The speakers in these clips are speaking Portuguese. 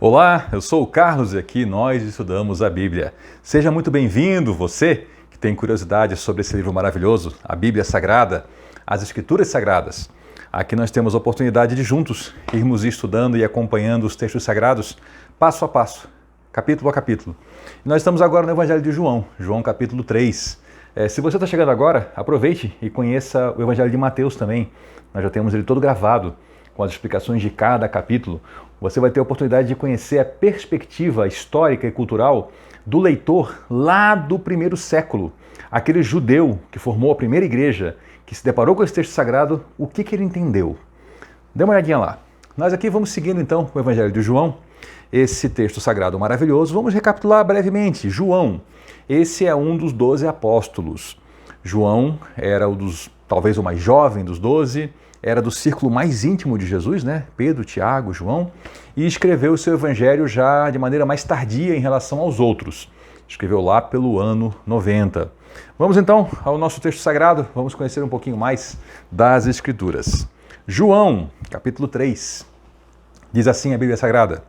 Olá, eu sou o Carlos e aqui nós estudamos a Bíblia. Seja muito bem-vindo, você que tem curiosidade sobre esse livro maravilhoso, a Bíblia Sagrada, as Escrituras Sagradas. Aqui nós temos a oportunidade de juntos irmos estudando e acompanhando os textos sagrados passo a passo, capítulo a capítulo. E nós estamos agora no Evangelho de João, João capítulo 3. Se você está chegando agora, aproveite e conheça o Evangelho de Mateus também. Nós já temos ele todo gravado, com as explicações de cada capítulo. Você vai ter a oportunidade de conhecer a perspectiva histórica e cultural do leitor lá do primeiro século. Aquele judeu que formou a primeira igreja, que se deparou com esse texto sagrado, o que ele entendeu? Dê uma olhadinha lá. Nós aqui vamos seguindo então o Evangelho de João, esse texto sagrado maravilhoso. Vamos recapitular brevemente. João, esse é um dos 12 apóstolos. João era talvez o mais jovem dos 12, era do círculo mais íntimo de Jesus, né? Pedro, Tiago, João, e escreveu o seu evangelho já de maneira mais tardia em relação aos outros. Escreveu lá pelo ano 90. Vamos então ao nosso texto sagrado, vamos conhecer um pouquinho mais das Escrituras. João, capítulo 3, diz assim a Bíblia Sagrada: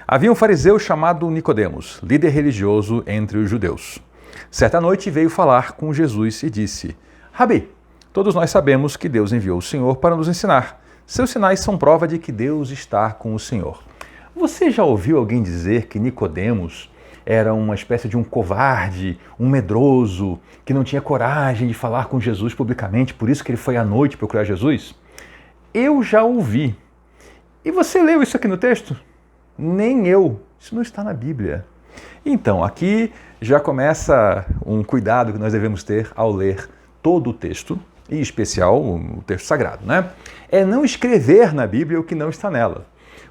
Havia um fariseu chamado Nicodemos, líder religioso entre os judeus. Certa noite veio falar com Jesus e disse: Rabi, todos nós sabemos que Deus enviou o Senhor para nos ensinar. Seus sinais são prova de que Deus está com o Senhor. Você já ouviu alguém dizer que Nicodemos era uma espécie de um covarde, um medroso, que não tinha coragem de falar com Jesus publicamente, por isso que ele foi à noite procurar Jesus? Eu já ouvi. E você leu isso aqui no texto? Nem eu. Isso não está na Bíblia. Então, aqui já começa um cuidado que nós devemos ter ao ler todo o texto, e em especial o texto sagrado, né? É não escrever na Bíblia o que não está nela.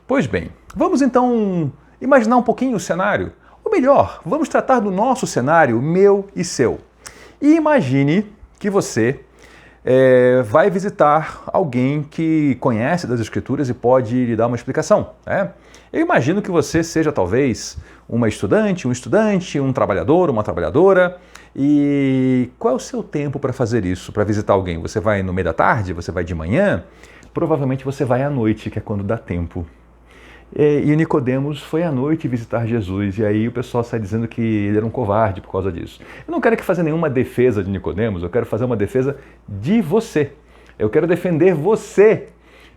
Pois bem, vamos então imaginar um pouquinho o cenário. Ou melhor, vamos tratar do nosso cenário, meu e seu. E imagine que você vai visitar alguém que conhece das Escrituras e pode lhe dar uma explicação, né? Eu imagino que você seja talvez uma estudante, um trabalhador, uma trabalhadora. E qual é o seu tempo para fazer isso, para visitar alguém? Você vai no meio da tarde? Você vai de manhã? Provavelmente você vai à noite, que é quando dá tempo. E Nicodemos foi à noite visitar Jesus, e aí o pessoal sai dizendo que ele era um covarde por causa disso. Eu não quero aqui fazer nenhuma defesa de Nicodemos, eu quero fazer uma defesa de você. Eu quero defender você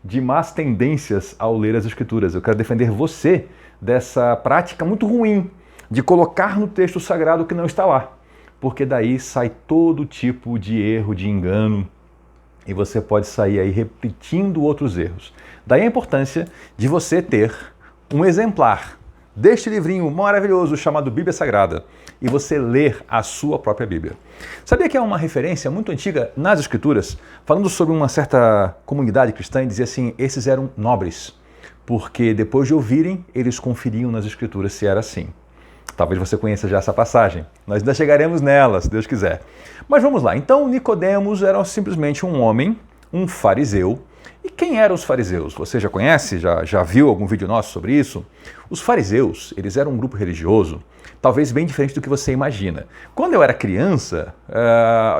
de más tendências ao ler as Escrituras. Eu quero defender você dessa prática muito ruim de colocar no texto sagrado o que não está lá. Porque daí sai todo tipo de erro, de engano, e você pode sair aí repetindo outros erros. Daí a importância de você ter um exemplar deste livrinho maravilhoso chamado Bíblia Sagrada e você ler a sua própria Bíblia. Sabia que é uma referência muito antiga nas Escrituras, falando sobre uma certa comunidade cristã, e dizia assim: esses eram nobres, porque depois de ouvirem, eles conferiam nas Escrituras se era assim. Talvez você conheça já essa passagem. Nós ainda chegaremos nela, se Deus quiser. Mas vamos lá. Então, Nicodemos era simplesmente um homem, um fariseu. E quem eram os fariseus? Você já conhece? Já viu algum vídeo nosso sobre isso? Os fariseus, eles eram um grupo religioso, talvez bem diferente do que você imagina. Quando eu era criança,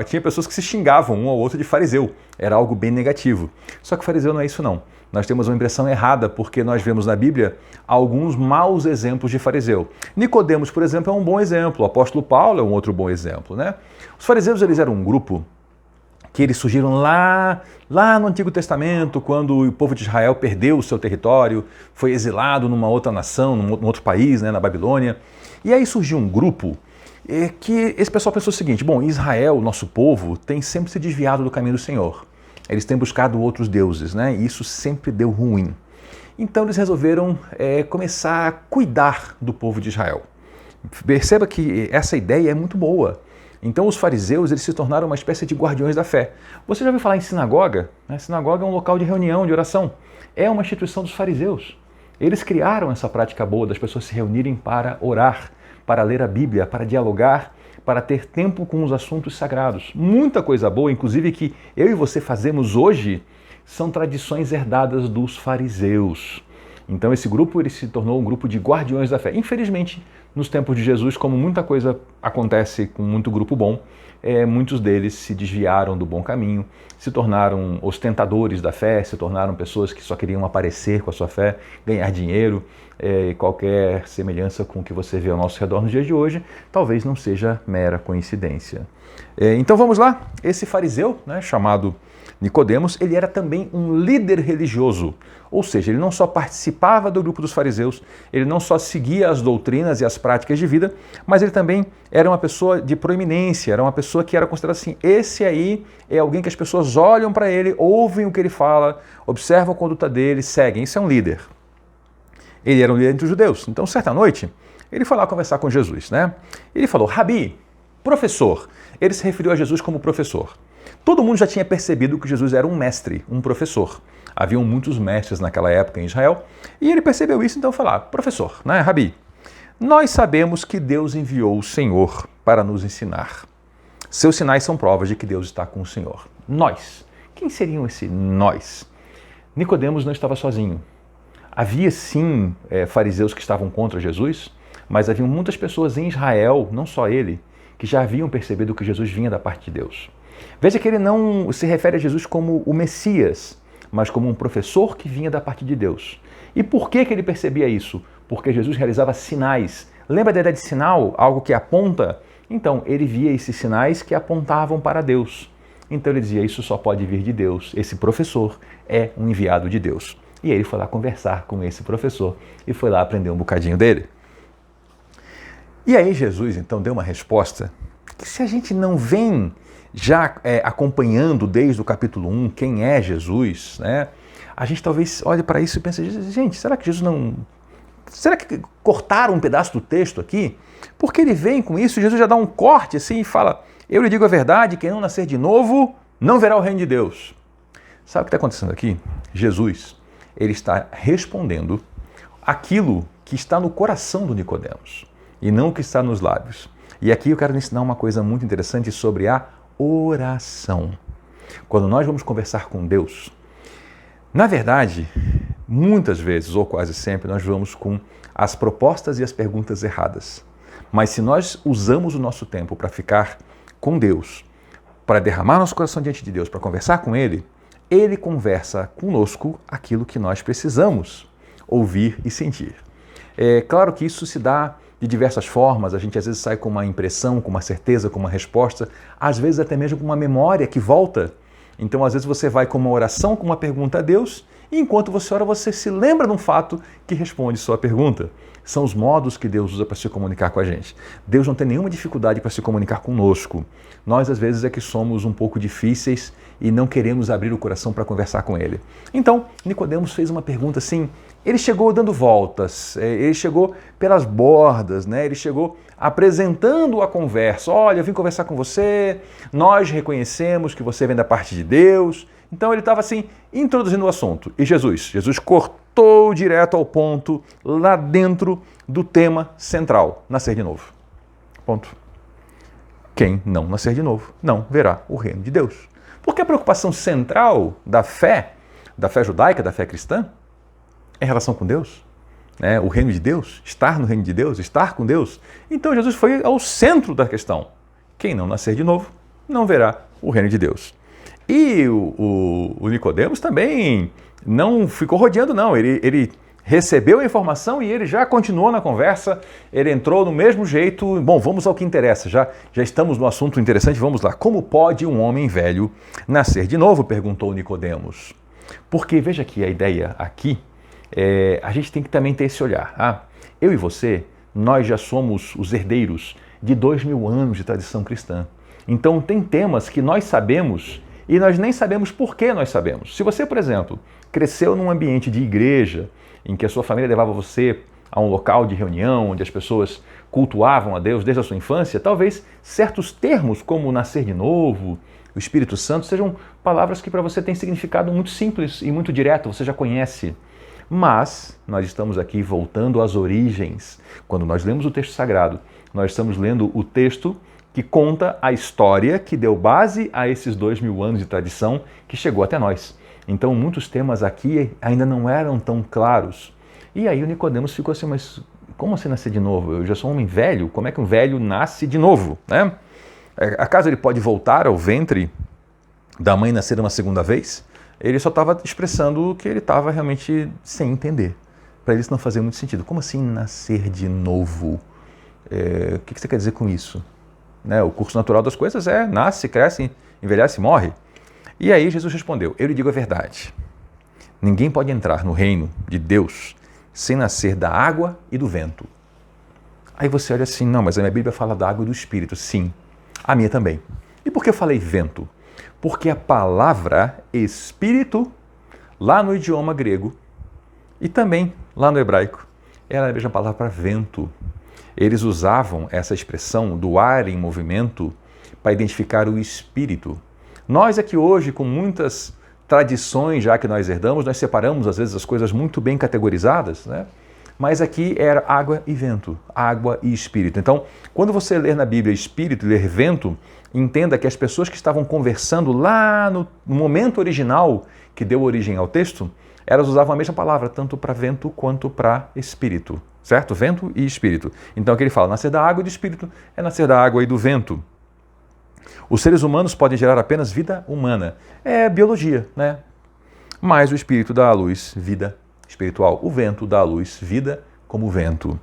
tinha pessoas que se xingavam um ao outro de fariseu. Era algo bem negativo. Só que fariseu não é isso não. Nós temos uma impressão errada porque nós vemos na Bíblia alguns maus exemplos de fariseu. Nicodemos, por exemplo, é um bom exemplo. O apóstolo Paulo é um outro bom exemplo, né? Os fariseus, eles eram um grupo que eles surgiram lá no Antigo Testamento, quando o povo de Israel perdeu o seu território, foi exilado numa outra nação, num outro país, né, na Babilônia. E aí surgiu um grupo que esse pessoal pensou o seguinte: bom, Israel, nosso povo, tem sempre se desviado do caminho do Senhor. Eles têm buscado outros deuses, né? E isso sempre deu ruim. Então eles resolveram começar a cuidar do povo de Israel. Perceba que essa ideia é muito boa. Então os fariseus, eles se tornaram uma espécie de guardiões da fé. Você já ouviu falar em sinagoga? A sinagoga é um local de reunião, de oração. É uma instituição dos fariseus. Eles criaram essa prática boa das pessoas se reunirem para orar, para ler a Bíblia, para dialogar, para ter tempo com os assuntos sagrados. Muita coisa boa, inclusive que eu e você fazemos hoje, são tradições herdadas dos fariseus. Então esse grupo ele se tornou um grupo de guardiões da fé. Infelizmente, nos tempos de Jesus, como muita coisa acontece com muito grupo bom, muitos deles se desviaram do bom caminho, se tornaram ostentadores da fé, se tornaram pessoas que só queriam aparecer com a sua fé, ganhar dinheiro. Qualquer semelhança com o que você vê ao nosso redor no dia de hoje, talvez não seja mera coincidência. Então vamos lá, esse fariseu, né, chamado Nicodemos, ele era também um líder religioso, ou seja, ele não só participava do grupo dos fariseus, ele não só seguia as doutrinas e as práticas de vida, mas ele também era uma pessoa de proeminência, era uma pessoa que era considerada assim, esse aí é alguém que as pessoas olham para ele, ouvem o que ele fala, observam a conduta dele, seguem, isso é um líder. Ele era um líder entre os judeus, então certa noite ele foi lá conversar com Jesus, né? Ele falou, Rabi, professor, ele se referiu a Jesus como professor. Todo mundo já tinha percebido que Jesus era um mestre, um professor. Haviam muitos mestres naquela época em Israel, e ele percebeu isso, então falou, professor, né, Rabi, nós sabemos que Deus enviou o Senhor para nos ensinar. Seus sinais são provas de que Deus está com o Senhor. Nós. Quem seriam esse nós? Nicodemos não estava sozinho. Havia sim fariseus que estavam contra Jesus, mas haviam muitas pessoas em Israel, não só ele, que já haviam percebido que Jesus vinha da parte de Deus. Veja que ele não se refere a Jesus como o Messias, mas como um professor que vinha da parte de Deus. E por que ele percebia isso? Porque Jesus realizava sinais. Lembra da ideia de sinal? Algo que aponta? Então, ele via esses sinais que apontavam para Deus. Então ele dizia, isso só pode vir de Deus. Esse professor é um enviado de Deus. E ele foi lá conversar com esse professor e foi lá aprender um bocadinho dele. E aí Jesus então deu uma resposta que se a gente não vem já acompanhando desde o capítulo 1 quem é Jesus, né? A gente talvez olhe para isso e pense, gente, será que Jesus não... Será que cortaram um pedaço do texto aqui? Porque ele vem com isso, Jesus já dá um corte assim e fala, eu lhe digo a verdade, quem não nascer de novo não verá o reino de Deus. Sabe o que está acontecendo aqui? Jesus, ele está respondendo aquilo que está no coração do Nicodemos e não o que está nos lábios. E aqui eu quero lhe ensinar uma coisa muito interessante sobre a oração. Quando nós vamos conversar com Deus, na verdade, muitas vezes, ou quase sempre, nós vamos com as propostas e as perguntas erradas. Mas se nós usamos o nosso tempo para ficar com Deus, para derramar nosso coração diante de Deus, para conversar com Ele, Ele conversa conosco aquilo que nós precisamos ouvir e sentir. É claro que isso se dá de diversas formas, a gente às vezes sai com uma impressão, com uma certeza, com uma resposta, às vezes até mesmo com uma memória que volta. Então às vezes você vai com uma oração, com uma pergunta a Deus, e enquanto você ora, você se lembra de um fato que responde sua pergunta. São os modos que Deus usa para se comunicar com a gente. Deus não tem nenhuma dificuldade para se comunicar conosco. Nós, às vezes, é que somos um pouco difíceis e não queremos abrir o coração para conversar com Ele. Então, Nicodemos fez uma pergunta assim, ele chegou dando voltas, ele chegou pelas bordas, né? Ele chegou apresentando a conversa. Olha, eu vim conversar com você, nós reconhecemos que você vem da parte de Deus. Então ele estava assim, introduzindo o assunto. E Jesus cortou direto ao ponto, lá dentro do tema central, nascer de novo. Ponto. Quem não nascer de novo, não verá o reino de Deus. Porque a preocupação central da fé judaica, da fé cristã, é relação com Deus, né? O reino de Deus, estar no reino de Deus, estar com Deus. Então Jesus foi ao centro da questão. Quem não nascer de novo, não verá o reino de Deus. E o Nicodemos também não ficou rodeando, não. Ele recebeu a informação e ele já continuou na conversa, ele entrou no mesmo jeito. Bom, vamos ao que interessa, já estamos no assunto interessante, vamos lá. Como pode um homem velho nascer de novo? Perguntou Nicodemos. Porque veja que a ideia aqui, a gente tem que também ter esse olhar. Eu e você, nós já somos os herdeiros de 2000 anos de tradição cristã. Então tem temas que nós sabemos e nós nem sabemos por que nós sabemos. Se você, por exemplo, cresceu num ambiente de igreja, em que a sua família levava você a um local de reunião, onde as pessoas cultuavam a Deus desde a sua infância, talvez certos termos como nascer de novo, o Espírito Santo, sejam palavras que para você têm significado muito simples e muito direto, você já conhece. Mas nós estamos aqui voltando às origens. Quando nós lemos o texto sagrado, nós estamos lendo o texto que conta a história que deu base a esses 2000 anos de tradição que chegou até nós. Então, muitos temas aqui ainda não eram tão claros. E aí o Nicodemos ficou assim, mas como assim nascer de novo? Eu já sou um homem velho, como é que um velho nasce de novo? Né? Acaso ele pode voltar ao ventre da mãe e nascer uma segunda vez? Ele só estava expressando que ele estava realmente sem entender. Para ele isso não fazia muito sentido. Como assim nascer de novo? O que você quer dizer com isso? Né? O curso natural das coisas é nasce, cresce, envelhece e morre. E aí Jesus respondeu, eu lhe digo a verdade. Ninguém pode entrar no reino de Deus sem nascer da água e do vento. Aí você olha assim, não, mas a minha Bíblia fala da água e do Espírito. Sim, a minha também. E por que eu falei vento? Porque a palavra Espírito, lá no idioma grego, e também lá no hebraico, era a mesma palavra para vento. Eles usavam essa expressão do ar em movimento para identificar o Espírito. Nós aqui hoje, com muitas tradições já que nós herdamos, nós separamos às vezes as coisas muito bem categorizadas, né? Mas aqui era água e vento, água e Espírito. Então, quando você ler na Bíblia Espírito e ler vento, entenda que as pessoas que estavam conversando lá no momento original que deu origem ao texto, elas usavam a mesma palavra, tanto para vento quanto para Espírito, certo? Vento e Espírito. Então aqui ele fala, nascer da água e do Espírito é nascer da água e do vento. Os seres humanos podem gerar apenas vida humana. É biologia, né? Mas o Espírito dá à luz vida espiritual. O vento dá à luz vida como vento.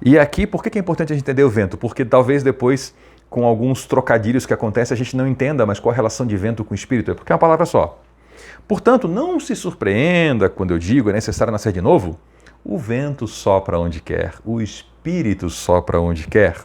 E aqui, por que é importante a gente entender o vento? Porque talvez depois, com alguns trocadilhos que acontecem, a gente não entenda mais qual a relação de vento com Espírito. É porque é uma palavra só. Portanto, não se surpreenda quando eu digo é necessário nascer de novo. O vento sopra onde quer, o Espírito sopra onde quer.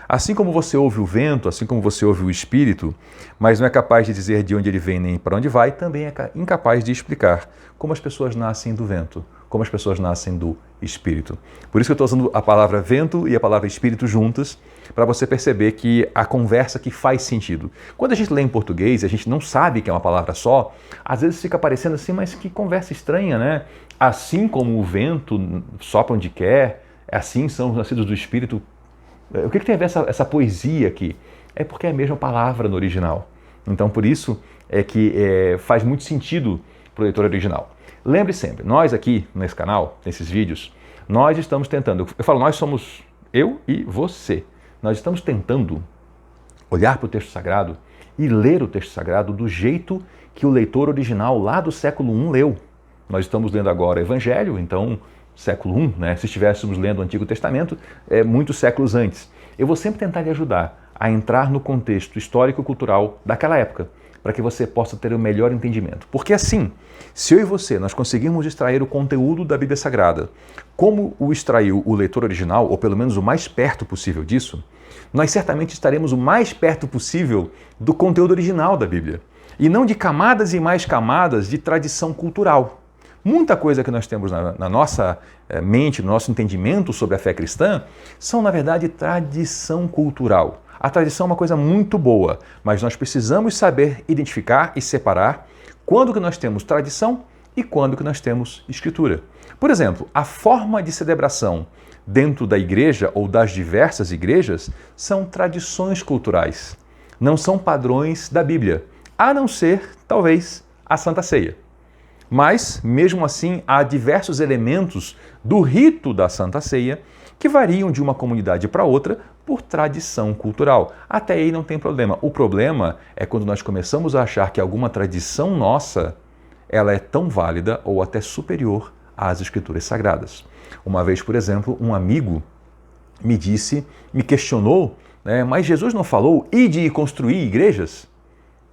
Assim como você ouve o vento, assim como você ouve o Espírito, mas não é capaz de dizer de onde ele vem nem para onde vai, também é incapaz de explicar como as pessoas nascem do vento, como as pessoas nascem do Espírito. Por isso que eu estou usando a palavra vento e a palavra Espírito juntas, para você perceber que a conversa que faz sentido. Quando a gente lê em português e a gente não sabe que é uma palavra só, às vezes fica parecendo assim, mas que conversa estranha, né? Assim como o vento sopra onde quer, assim são os nascidos do Espírito. O que tem a ver essa poesia aqui? É porque é a mesma palavra no original. Então, por isso é que faz muito sentido para o leitor original. Lembre sempre, nós aqui nesse canal, nesses vídeos, nós estamos tentando, eu falo nós somos eu e você, nós estamos tentando olhar para o texto sagrado e ler o texto sagrado do jeito que o leitor original lá do século I leu. Nós estamos lendo agora o Evangelho, então século I, né? Se estivéssemos lendo o Antigo Testamento, muitos séculos antes. Eu vou sempre tentar lhe ajudar a entrar no contexto histórico-cultural daquela época, para que você possa ter o melhor entendimento. Porque assim, se eu e você nós conseguirmos extrair o conteúdo da Bíblia Sagrada, como o extraiu o leitor original, ou pelo menos o mais perto possível disso, nós certamente estaremos o mais perto possível do conteúdo original da Bíblia, e não de camadas e mais camadas de tradição cultural. Muita coisa que nós temos na nossa mente, no nosso entendimento sobre a fé cristã, são, na verdade, tradição cultural. A tradição é uma coisa muito boa, mas nós precisamos saber identificar e separar quando que nós temos tradição e quando que nós temos escritura. Por exemplo, a forma de celebração dentro da igreja ou das diversas igrejas são tradições culturais, não são padrões da Bíblia, a não ser, talvez, a Santa Ceia. Mas, mesmo assim, há diversos elementos do rito da Santa Ceia que variam de uma comunidade para outra por tradição cultural. Até aí não tem problema. O problema é quando nós começamos a achar que alguma tradição nossa ela é tão válida ou até superior às Escrituras Sagradas. Uma vez, por exemplo, um amigo me questionou, né, mas Jesus não falou ide e construir igrejas?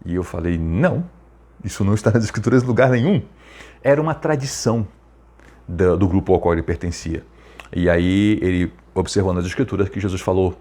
E eu falei, não, isso não está nas Escrituras em lugar nenhum. Era uma tradição do grupo ao qual ele pertencia. E aí ele observou nas Escrituras que Jesus falou,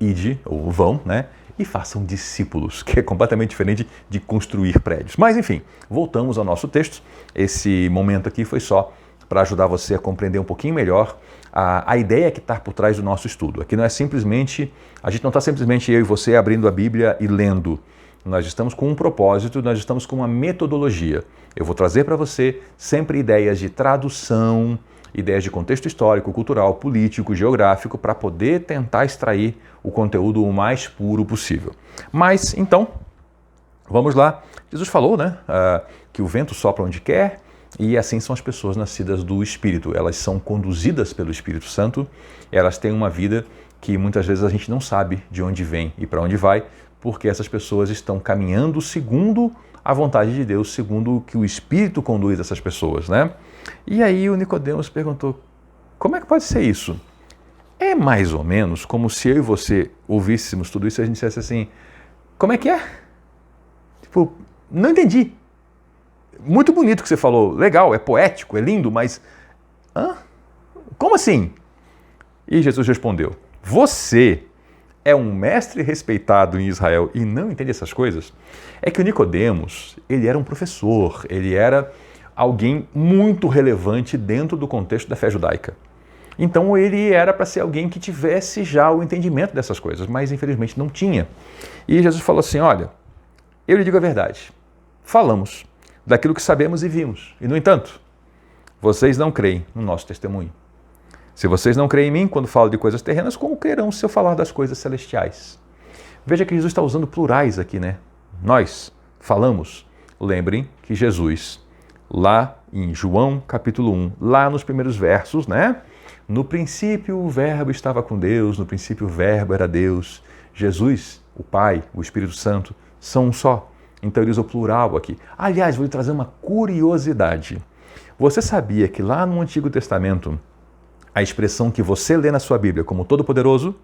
ide, ou vão, né? E façam discípulos, que é completamente diferente de construir prédios. Mas enfim, voltamos ao nosso texto. Esse momento aqui foi só para ajudar você a compreender um pouquinho melhor a ideia que está por trás do nosso estudo. Aqui não é simplesmente, a gente não está simplesmente eu e você abrindo a Bíblia e lendo. Nós estamos com um propósito, nós estamos com uma metodologia. Eu vou trazer para você sempre ideias de tradução, ideias de contexto histórico, cultural, político, geográfico, para poder tentar extrair o conteúdo o mais puro possível. Mas, então, vamos lá. Jesus falou, né, que o vento sopra onde quer, E assim são as pessoas nascidas do Espírito. Elas são conduzidas pelo Espírito Santo, elas têm uma vida que muitas vezes a gente não sabe de onde vem e para onde vai, porque essas pessoas estão caminhando segundo a vontade de Deus, segundo o que o Espírito conduz essas pessoas, né? E aí o Nicodemos perguntou, como é que pode ser isso? É mais ou menos como se eu e você ouvíssemos tudo isso e a gente dissesse assim, como é que é? Tipo, não entendi. Muito bonito o que você falou, legal, é poético, é lindo, mas... Como assim? E Jesus respondeu, você é um mestre respeitado em Israel e não entende essas coisas? É que o Nicodemos, ele era um professor, ele era alguém muito relevante dentro do contexto da fé judaica. Então ele era para ser alguém que tivesse já o entendimento dessas coisas, mas infelizmente não tinha. E Jesus falou assim, olha, eu lhe digo a verdade, falamos daquilo que sabemos e vimos, e no entanto, vocês não creem no nosso testemunho. Se vocês não creem em mim quando falo de coisas terrenas, como crerão se eu falar das coisas celestiais? Veja que Jesus está usando plurais aqui, né? Nós falamos. Lembrem que Jesus, lá em João capítulo 1, lá nos primeiros versos, né? No princípio o verbo estava com Deus, no princípio o verbo era Deus. Jesus, o Pai, o Espírito Santo, são um só. Então ele usa o plural aqui. Aliás, vou lhe trazer uma curiosidade. Você sabia que lá no Antigo Testamento, a expressão que você lê na sua Bíblia como Todo-Poderoso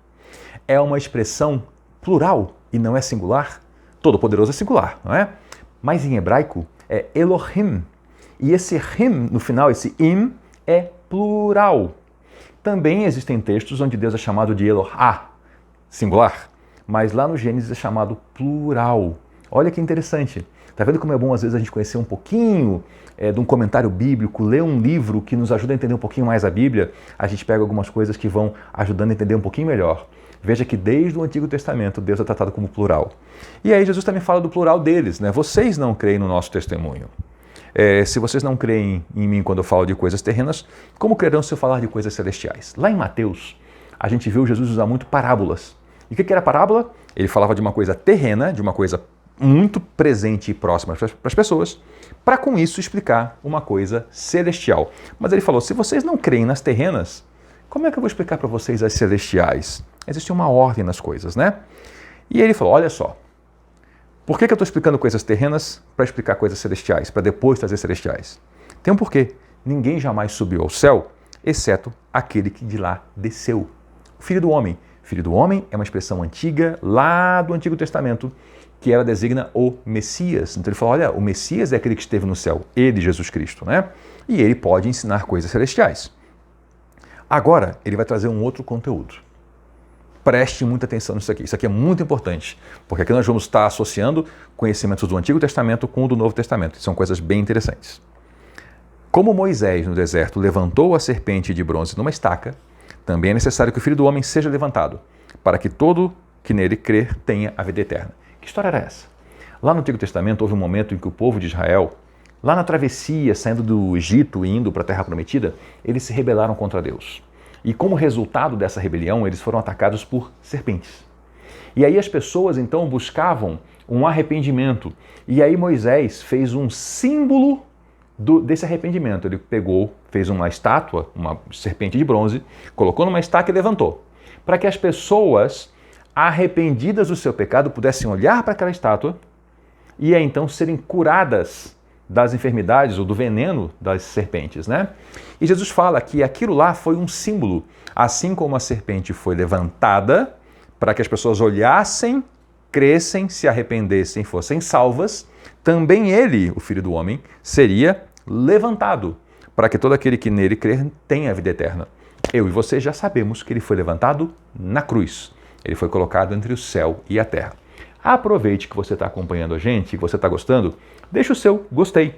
é uma expressão plural e não é singular? Todo-Poderoso é singular, não é? Mas em hebraico é Elohim. E esse Him, no final, esse Im, é plural. Também existem textos onde Deus é chamado de Elohá, singular, mas lá no Gênesis é chamado plural. Olha que interessante. Está vendo como é bom às vezes a gente conhecer um pouquinho de um comentário bíblico, ler um livro que nos ajuda a entender um pouquinho mais a Bíblia, a gente pega algumas coisas que vão ajudando a entender um pouquinho melhor. Veja que desde o Antigo Testamento Deus é tratado como plural. E aí Jesus também fala do plural deles, né? Vocês não creem no nosso testemunho. Se vocês não creem em mim quando eu falo de coisas terrenas, como crerão se eu falar de coisas celestiais? Lá em Mateus, a gente viu Jesus usar muito parábolas. E o que era parábola? Ele falava de uma coisa terrena, de uma coisa muito presente e próxima para as pessoas, para com isso explicar uma coisa celestial. Mas ele falou, se vocês não creem nas terrenas, como é que eu vou explicar para vocês as celestiais? Existe uma ordem nas coisas, né? E ele falou, olha só, por que eu estou explicando coisas terrenas para explicar coisas celestiais, para depois trazer celestiais? Tem um porquê. Ninguém jamais subiu ao céu, exceto aquele que de lá desceu. O Filho do Homem. Filho do Homem é uma expressão antiga, lá do Antigo Testamento, que ela designa o Messias. Então ele fala, olha, o Messias é aquele que esteve no céu, ele, Jesus Cristo, né? E ele pode ensinar coisas celestiais. Agora, ele vai trazer um outro conteúdo. Preste muita atenção nisso aqui. Isso aqui é muito importante, porque aqui nós vamos estar associando conhecimentos do Antigo Testamento com o do Novo Testamento. São coisas bem interessantes. Como Moisés, no deserto, levantou a serpente de bronze numa estaca, também é necessário que o Filho do Homem seja levantado, para que todo que nele crer tenha a vida eterna. Que história era essa? Lá no Antigo Testamento houve um momento em que o povo de Israel, lá na travessia, saindo do Egito e indo para a Terra Prometida, eles se rebelaram contra Deus. E como resultado dessa rebelião, eles foram atacados por serpentes. E aí as pessoas então buscavam um arrependimento. E aí Moisés fez um símbolo desse arrependimento. Ele pegou, fez uma estátua, uma serpente de bronze, colocou numa estaca e levantou. Para que as pessoas arrependidas do seu pecado pudessem olhar para aquela estátua e então serem curadas das enfermidades ou do veneno das serpentes, né? E Jesus fala que aquilo lá foi um símbolo, assim como a serpente foi levantada para que as pessoas olhassem, crescem, se arrependessem, fossem salvas, também ele, o Filho do Homem, seria levantado para que todo aquele que nele crer tenha a vida eterna. Eu e você já sabemos que ele foi levantado na cruz. Ele foi colocado entre o céu e a terra. Aproveite que você está acompanhando a gente, que você está gostando, deixe o seu gostei.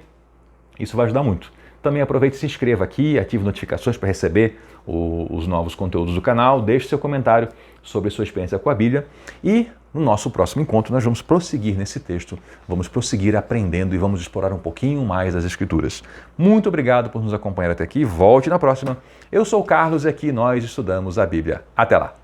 Isso vai ajudar muito. Também aproveite e se inscreva aqui, ative notificações para receber os novos conteúdos do canal, deixe seu comentário sobre sua experiência com a Bíblia e no nosso próximo encontro nós vamos prosseguir nesse texto, vamos prosseguir aprendendo e vamos explorar um pouquinho mais as Escrituras. Muito obrigado por nos acompanhar até aqui, volte na próxima. Eu sou o Carlos e aqui nós estudamos a Bíblia. Até lá!